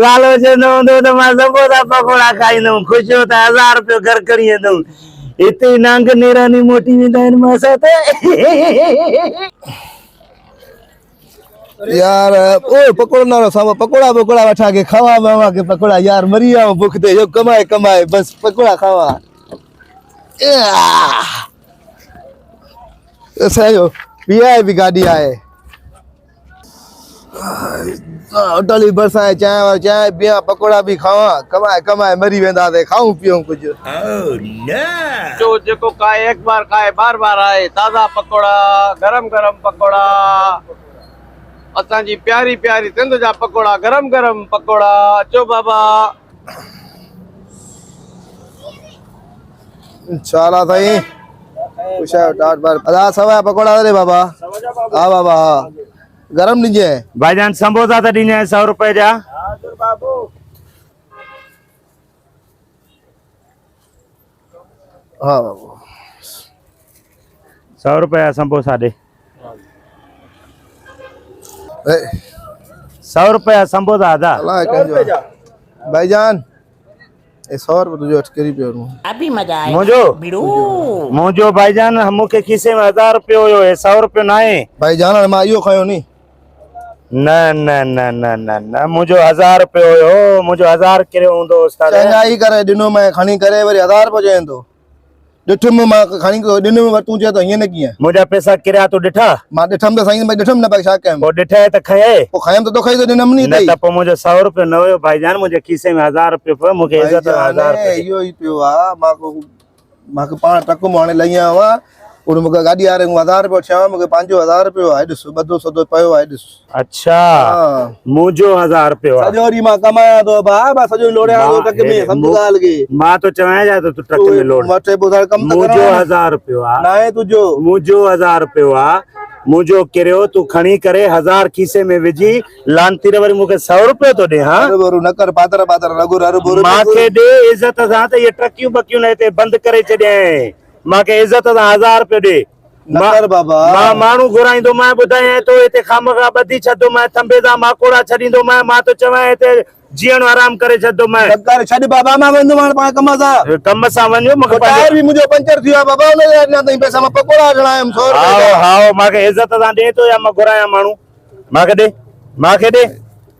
लालो चवंदो हूंदो त मां समोसा पकोड़ा खाईंदुमि ख़ुशि हो त 1000 रुपयो घर खणी वेंदुमि हिते नांग नेरानी मोटी वेंदा आहिनि मां सां त यार ओ पकोड़ा ना सामा पकोड़ा पकोड़ा बैठा के खावा मामा के पकोड़ा यार मरी जाओ भूख दे जो कमाए कमाए बस पकोड़ा खावा ऐसा जो वीआईपी गाड़ी आए होटल बरसाए चाय चाय पिया पकोड़ा भी खावा कमाए कमाए मरी वेंदा थे खाऊं पियूं कुछ जो जेको खाए एक बार खाए बार बार आए ताज़ा पकोड़ा गरम गरम पकोड़ा असांजी प्यारी प्यारी सिंध जा पकोड़ा गरम गरम पकोड़ा अचो बाबा इंशाल्लाह साईं खुश है टाट बार अदा सवा पकोड़ा दे बाबा हां बाबा हां गरम दीजिए भाईजान समोसा त ॾिना 100 रुपए जा हां बाबू 100 रुपए जा समोसा दे 100 रुपए जा समोसा आदा अल्लाह कंजो भाईजान 100 रुपए तुझे अटकरी पे अभी मजा आएगा मुझो भाईजान हमके खीसे में 1000 रुपए हुयो 100 रुपए ना है भाईजान मां इयो खायो नी न न न न न न मुझो 1000 रुपए हुयो मुझो 1000 करे हुंदो उस्ताद चंगाई करे दिनो में खणी करे वरी 1000 रुपए चेंदो डिठम मां खणी दिन में वटू जे तो हिय न किया मुझा पैसा किरिया तो डिठा मां डिठम त साईं भाई डिठम न पैसा कम वो डिठे त खए ओ खायम तो खाई तो दिनम नी न त पो मुझे 100 रुपए न हुयो भाईजान मुझे खीसे में 1000 रुपए पे मुके इज्जत 1000 रुपए इयो ही पियो आ मां को पाण टक माने लईया वा और मुके गाड़ी आ रे 1000 रुपए छा मुके 5000 रुपए आ दिस बदो सदो पयो आ दिस अच्छा मुझो 1000 रुपए आ सजोरी मां कमाया तो बा सजो लोड़या तो टक में समझ गाल के मां तो चवाया जा तो तू टक में लोड़ मटे बुधार कम त मुझो 1000 रुपए आ ना है तुजो मुझो 1000 रुपए आ मुझो किरियो तू खणी करे 1000 खीसे में विझी लांती रे वरी मुके 100 रुपए तो दे हां बरो न कर पातर पातर रगो रर बोरो माके दे इज्जत सां त ये ट्रकियूं बकियूं न ते बंद करे छडे माके इज्जत सां 1000 रुपए दे नकर बाबा मां मानू घुराइंदो मैं बुधाए तो इते खामखा बदी छदो मैं थंबे दा माकोड़ा छडींदो मैं तो चवाए इते जीवन आराम करे छदो मैं नकर छड बाबा मां वेंदो मां पा कम सा वञो मके टायर भी मुझे पंचर थिया बाबा ने ना पैसा मां पकोड़ा जणायम 100 रुपए हां माके इज्जत सां दे तो या मां घुराया मानू माके दे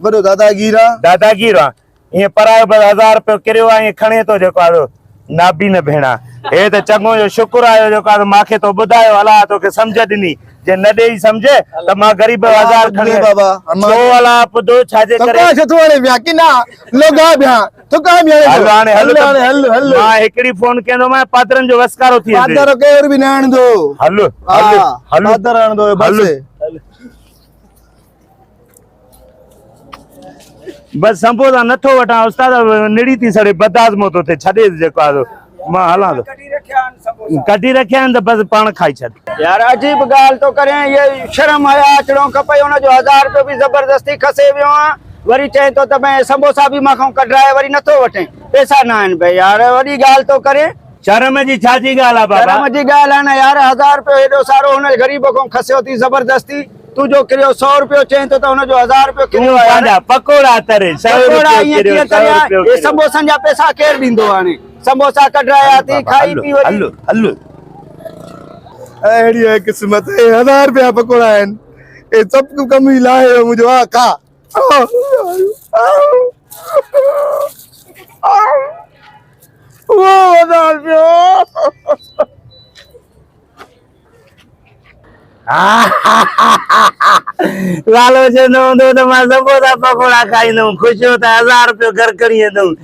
बरो दादागीरा ये परायो 1000 रुपए किरियो आ ये खणे तो जेको आ नाबी न भेणा ए त चङो जो शुक्र आयो जेको आ माखे तो बुधायो हला तो के समझ दिनी जे न देई समझे त मां गरीब 1000 खणे बाबा तो हला पुदो छाजे करे कका छतवाले ब्या किना लोगा ब्या तो का ब्या हल मां एकड़ी फोन केनो मैं पात्रन जो वसकारो थी पातर के और भी नाण दो हल पातर आण दो बस संपोदा नथो वठा उस्ताद निड़ी थी सड़े बदाज मो तो थे छडे जेको आ मां हला तो कटी रखिया त बस पाण खाई छड यार अजीब गाल तो करे ये शर्म आया अचणो खपे उन जो 1000 रुपए भी जबरदस्ती खसे वियो वरी चए तो त मैं समोसा भी मां खां कढराए वरी नथो वठे पैसा ना आन बे यार वडी गाल तो करे शर्म जी छाजी गाल आ बाबा शर्म जी गाल है ना यार 1000 रुपए एडो सारो उन गरीब को खसियो थी जबरदस्ती तू जो किरियो 100 रुपए चए तो उन जो 1000 रुपए किरियो पांजा पकोड़ा तरे 100 रुपए किरियो ये समोसन जा पैसा केर दींदो आने समोसा कढराया थी खाई पी वरी हल एड़ी है किस्मत है 1000 रुपया पकोड़ा है ए सब को कमी लाए मुझे आ का वो 1000 रुपया लालो चवंदो हूंदो त मां समोसा पकोड़ा खाईंदुमि ख़ुशि हो त 1000 रुपयो घर खणी वेंदुमि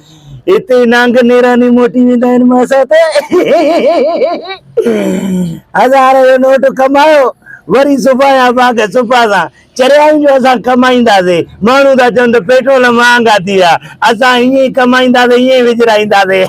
हिते नांग नेरानी मोटी वेंदा आहिनि मां सां त 1000 जो नोट कमायो वरी सुभाया बाग सुभा सां चरियाउनि जो असां कमाईंदासीं माण्हू था चवनि त पेट्रोल महांगा थी विया असां हीअं ई कमाईंदासीं हीअं ई विझराईंदासीं